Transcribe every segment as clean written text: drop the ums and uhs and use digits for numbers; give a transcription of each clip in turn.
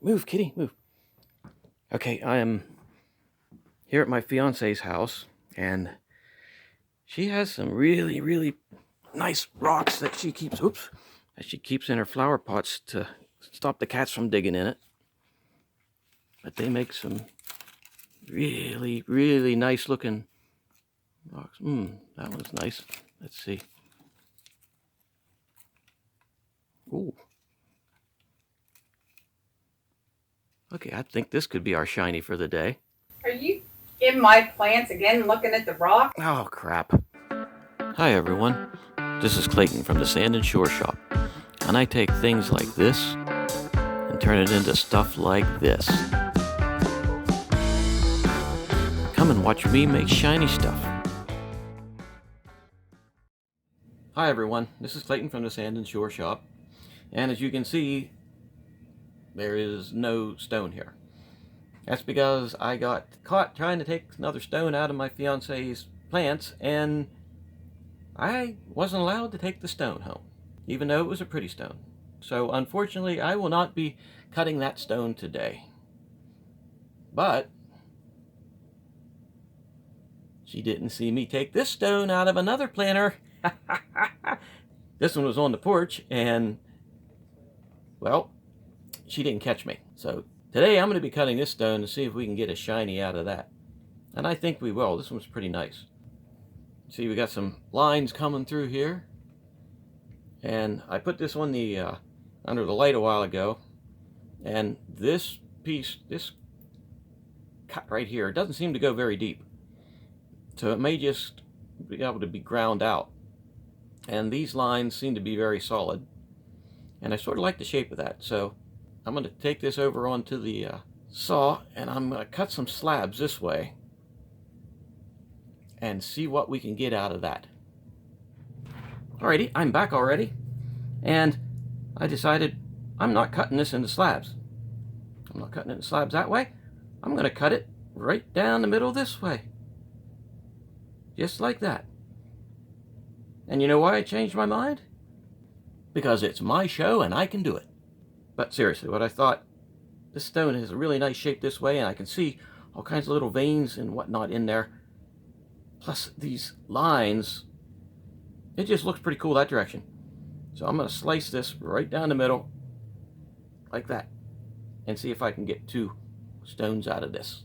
Move, kitty, move. Okay, I am here at my fiance's house, and she has some really, really nice rocks that she keeps, in her flower pots to stop the cats from digging in it. But they make some really, really nice looking rocks. That one's nice. Let's see. Ooh. Okay, I think this could be our shiny for the day. Are you in my plants again looking at the rock? Oh, crap. Hi, everyone. This is Clayton from the Sand and Shore Shop, and I take things like this and turn it into stuff like this. Come and watch me make shiny stuff. Hi, everyone. This is Clayton from the Sand and Shore Shop, and as you can see, there is no stone here. That's because I got caught trying to take another stone out of my fiance's plants, and I wasn't allowed to take the stone home, even though it was a pretty stone. So unfortunately, I will not be cutting that stone today. But she didn't see me take this stone out of another planter. This one was on the porch, and, well, she didn't catch me. So today I'm going to be cutting this stone to see if we can get a shiny out of that. And I think we will. This one's pretty nice. See, we got some lines coming through here. And I put this on the under the light a while ago. And this piece, this cut right here, it doesn't seem to go very deep. So it may just be able to be ground out. And these lines seem to be very solid. And I sort of like the shape of that. So I'm going to take this over onto the saw, and I'm going to cut some slabs this way and see what we can get out of that. Alrighty, I'm back already, and I decided I'm not cutting this into slabs. I'm not cutting it into slabs that way. I'm going to cut it right down the middle this way. Just like that. And you know why I changed my mind? Because it's my show and I can do it. But seriously, what I thought, this stone has a really nice shape this way, and I can see all kinds of little veins and whatnot in there. Plus these lines, it just looks pretty cool that direction. So I'm going to slice this right down the middle, like that, and see if I can get 2 stones out of this.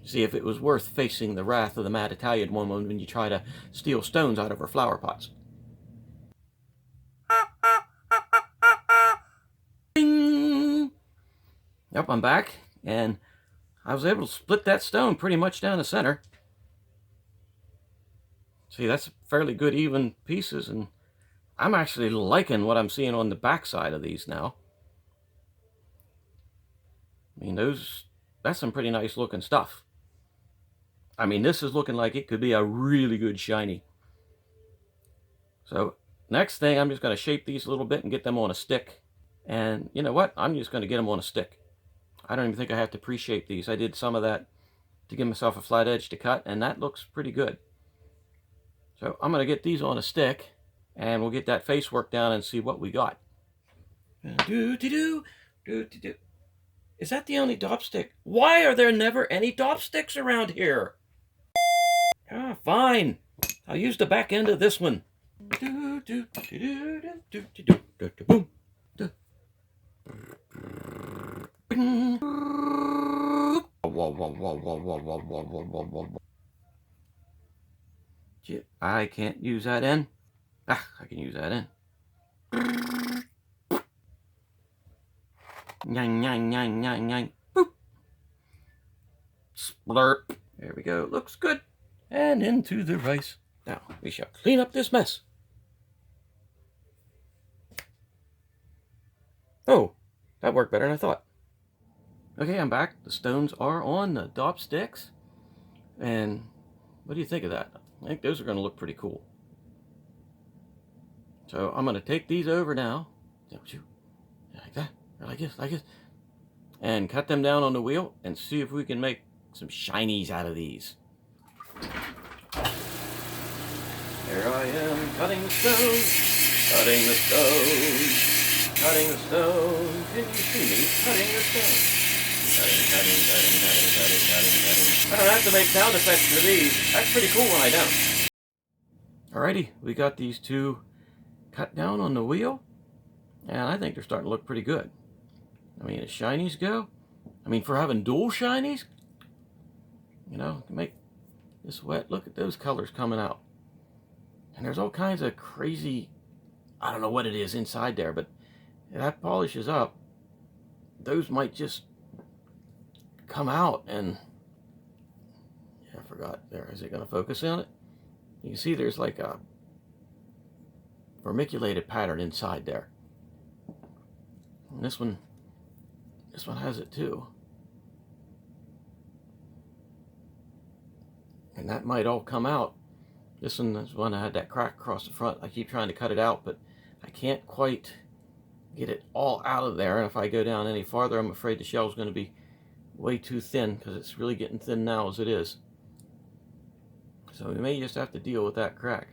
See if it was worth facing the wrath of the mad Italian woman when you try to steal stones out of her flower pots. Yep, I'm back, and I was able to split that stone pretty much down the center. See, that's fairly good even pieces, and I'm actually liking what I'm seeing on the back side of these now. I mean, that's some pretty nice looking stuff. I mean, this is looking like it could be a really good shiny. So, next thing, I'm just going to shape these a little bit and get them on a stick. And you know what? I'm just going to get them on a stick. I don't even think I have to pre-shape these. I did some of that to give myself a flat edge to cut, and that looks pretty good. So I'm going to get these on a stick, and we'll get that face work down and see what we got. Is that the only dop stick? Why are there never any dop sticks around here? Ah, fine. I'll use the back end of this one. I can't use that end. I can use that end. Nyang, nyang, nyang, nyang, nyang. Boop. Splurp. There we go. Looks good. And into the rice. Now, we shall clean up this mess. Oh, that worked better than I thought. Okay, I'm back. The stones are on the dop sticks. And what do you think of that? I think those are going to look pretty cool. So I'm going to take these over now. Like that. Like this. And cut them down on the wheel and see if we can make some shinies out of these. Here I am cutting the stones. Cutting the stone. Can you see me cutting the stone? Cutting, cutting, cutting, cutting, cutting, cutting, cutting. I don't have to make sound effects for these. That's pretty cool when I don't. Alrighty, we got these two cut down on the wheel, and I think they're starting to look pretty good. I mean, as shinies go, I mean, for having dual shinies, you know, to make this wet, look at those colors coming out. And there's all kinds of crazy, I don't know what it is inside there, but if that polishes up, those might just come out. And yeah, I forgot there. Is it going to focus on it? You can see there's like a vermiculated pattern inside there. And this one has it too. And that might all come out. This one is one that had that crack across the front. I keep trying to cut it out, but I can't quite get it all out of there. And if I go down any farther, I'm afraid the shell is going to be way too thin, because it's really getting thin now as it is. So we may just have to deal with that crack.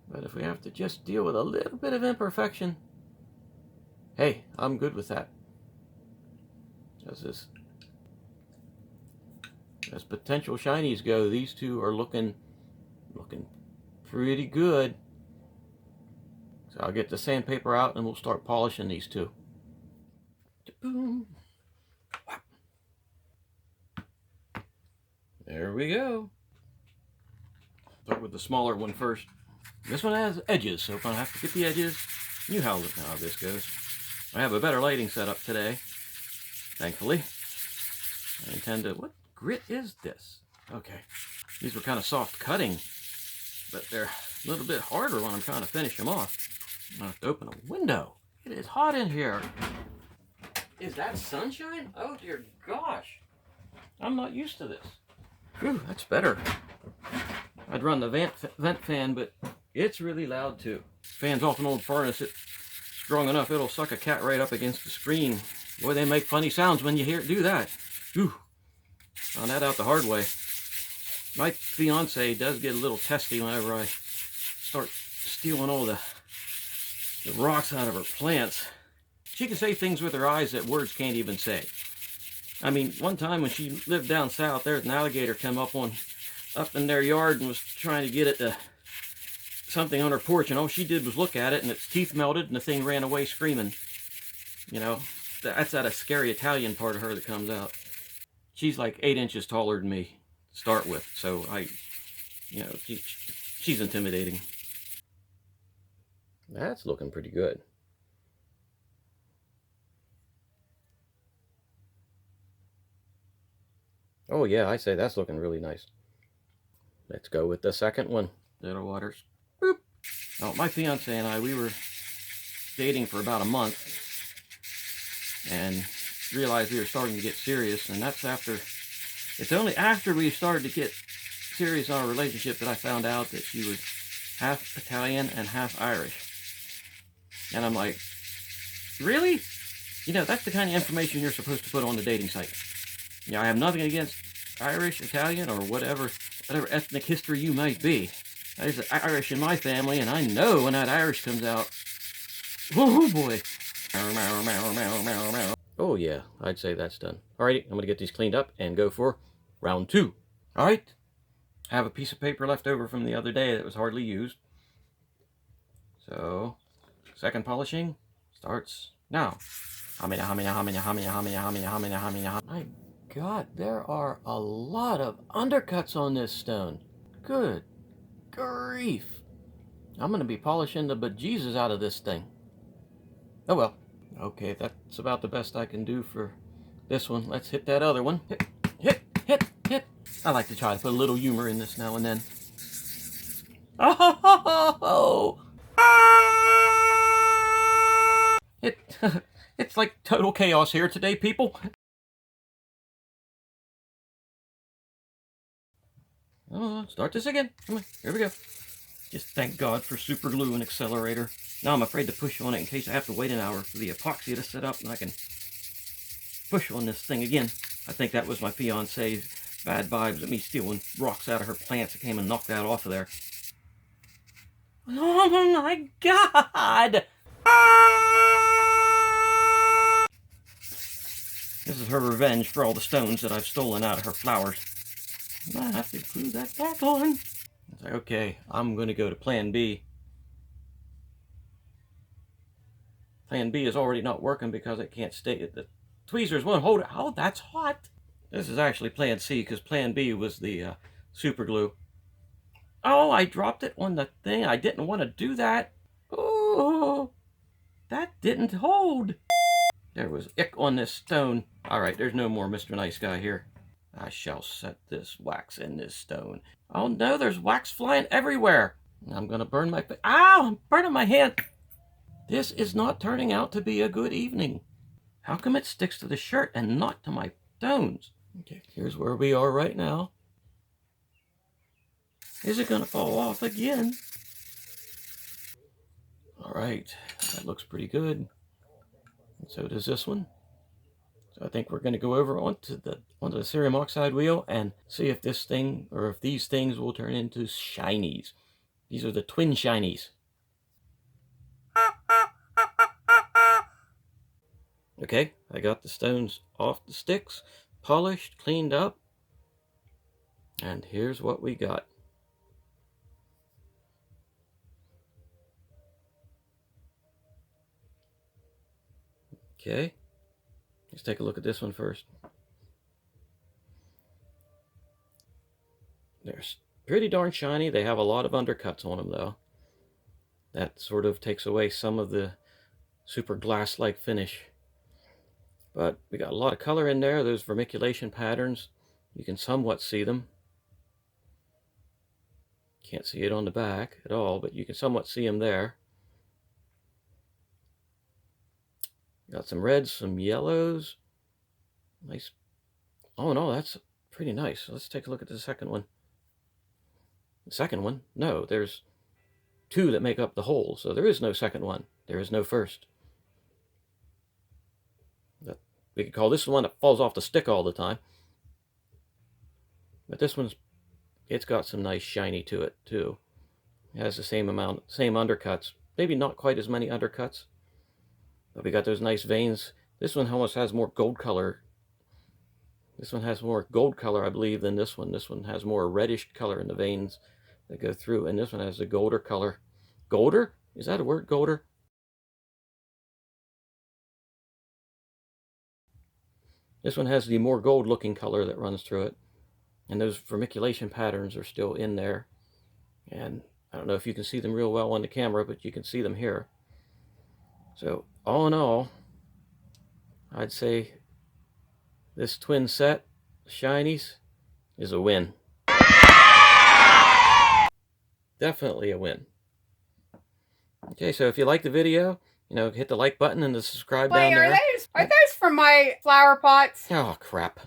But if we have to just deal with a little bit of imperfection, hey, I'm good with that. As potential shinies go, these two are looking pretty good. So I'll get the sandpaper out and we'll start polishing these two. Boom. There we go. Start with the smaller one first. This one has edges, so if I have to get the edges, you know how this goes. I have a better lighting setup today, thankfully. I intend to... What grit is this? Okay. These were kind of soft cutting, but they're a little bit harder when I'm trying to finish them off. I have to open a window. It is hot in here. Is that sunshine? Oh dear gosh. I'm not used to this. Whew, that's better. I'd run the vent fan, but it's really loud too. Fan's off an old furnace. It's strong enough it'll suck a cat right up against the screen. Boy, they make funny sounds when you hear it do that. Whew. Found that out the hard way. My fiance does get a little testy whenever I start stealing all the rocks out of her plants. She can say things with her eyes that words can't even say. I mean, one time when she lived down south, there's an alligator come up in their yard and was trying to get it to something on her porch, and all she did was look at it, and its teeth melted, and the thing ran away screaming. You know, that's that scary Italian part of her that comes out. She's like 8 inches taller than me to start with, so she's intimidating. That's looking pretty good. Oh yeah, I say that's looking really nice. Let's go with the second one. Little waters. Boop. Oh, my fiance and I, we were dating for about a month and realized we were starting to get serious, and it's only after we started to get serious on our relationship that I found out that she was half Italian and half Irish. And I'm like, really? You know, that's the kind of information you're supposed to put on the dating site. Yeah, I have nothing against Irish, Italian, or whatever ethnic history you might be. There's Irish in my family, and I know when that Irish comes out. Oh boy. Oh yeah, I'd say that's done. Alrighty, I'm going to get these cleaned up and go for round 2. Alright, I have a piece of paper left over from the other day that was hardly used. So, second polishing starts now. My God, there are a lot of undercuts on this stone. Good grief. I'm going to be polishing the bejesus out of this thing. Oh well. Okay, that's about the best I can do for this one. Let's hit that other one. Hit. I like to try to put a little humor in this now and then. Oh! It's like total chaos here today, people. Oh, start this again. Come on, here we go. Just thank God for super glue and accelerator. Now I'm afraid to push on it in case I have to wait an hour for the epoxy to set up and I can push on this thing again. I think that was my fiance's bad vibes of me stealing rocks out of her plants that came and knocked that off of there. Oh my God! This is her revenge for all the stones that I've stolen out of her flowers. I have to glue that back on. It's like, okay, I'm going to go to plan B. Plan B is already not working because it can't stay. The tweezers won't hold it. Oh, that's hot. This is actually plan C because plan B was the super glue. Oh, I dropped it on the thing. I didn't want to do that. Oh, that didn't hold. There was ick on this stone. All right, there's no more Mr. Nice Guy here. I shall set this wax in this stone. Oh no, there's wax flying everywhere. I'm gonna burn my face. Ow, I'm burning my hand. This is not turning out to be a good evening. How come it sticks to the shirt and not to my stones? Okay, here's where we are right now. Is it gonna fall off again? All right, that looks pretty good. And so does this one. So I think we're going to go over onto the cerium oxide wheel and see if this thing, or if these things will turn into shinies. These are the twin shinies. Okay, I got the stones off the sticks, polished, cleaned up, and here's what we got. Okay, let's take a look at this one first. They're pretty darn shiny. They have a lot of undercuts on them though. That sort of takes away some of the super glass-like finish. But we got a lot of color in there. Those vermiculation patterns, you can somewhat see them. Can't see it on the back at all, but you can somewhat see them there. Got some reds, some yellows. Nice. Oh no, that's pretty nice. Let's take a look at the second one. The second one? No, there's two that make up the whole, so there is no second one. There is no first. We could call this the one that falls off the stick all the time. But this one's, it's got some nice shiny to it too. It has the same undercuts. Maybe not quite as many undercuts. But we got those nice veins. This one almost has more gold color. This one has more gold color, I believe, than this one. This one has more reddish color in the veins that go through. And this one has the golder color. Golder? Is that a word, golder? This one has the more gold looking color that runs through it. And those vermiculation patterns are still in there. And I don't know if you can see them real well on the camera, but you can see them here. So all in all, I'd say this twin set, shinies, is a win. Definitely a win. Okay, so if you like the video, hit the like button and the subscribe down there. Are those from my flower pots? Oh, crap.